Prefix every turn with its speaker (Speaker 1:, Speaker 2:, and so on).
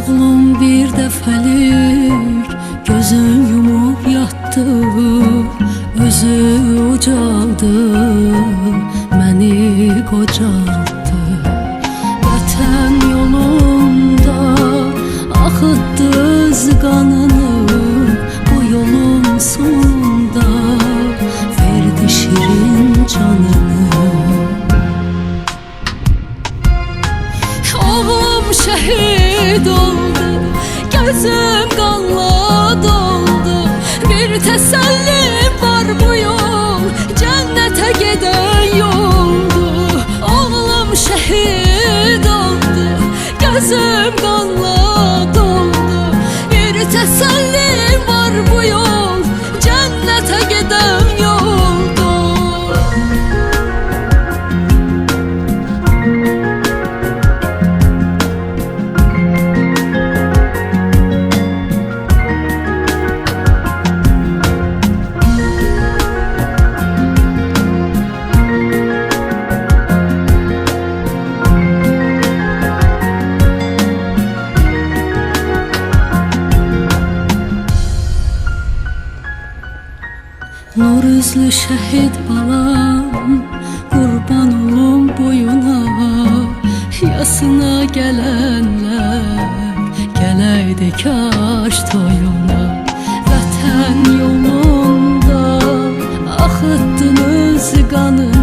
Speaker 1: Oğlum bir dəfəlik gözün yumub yatdı, özü ucaldı, məni qocaldı. Vətən yolunda axıtdı öz qanını, bu yolun sonunda verdi şirin canını. Oğlum şehit oldu, gözüm qanla doldu. Bir təsəllim var bu yol, cənnətə gedən yoldur. Oğlum şehit oldu, gözüm qanla doldu. Bir təsəllim var bu yol, cənnətə gedən yoldur. Nur üzlü şehit balam, kurban olum boyuna. Yasına gelenler geleydi kaş toyuna. Vətən yolunda axıttınız qanını,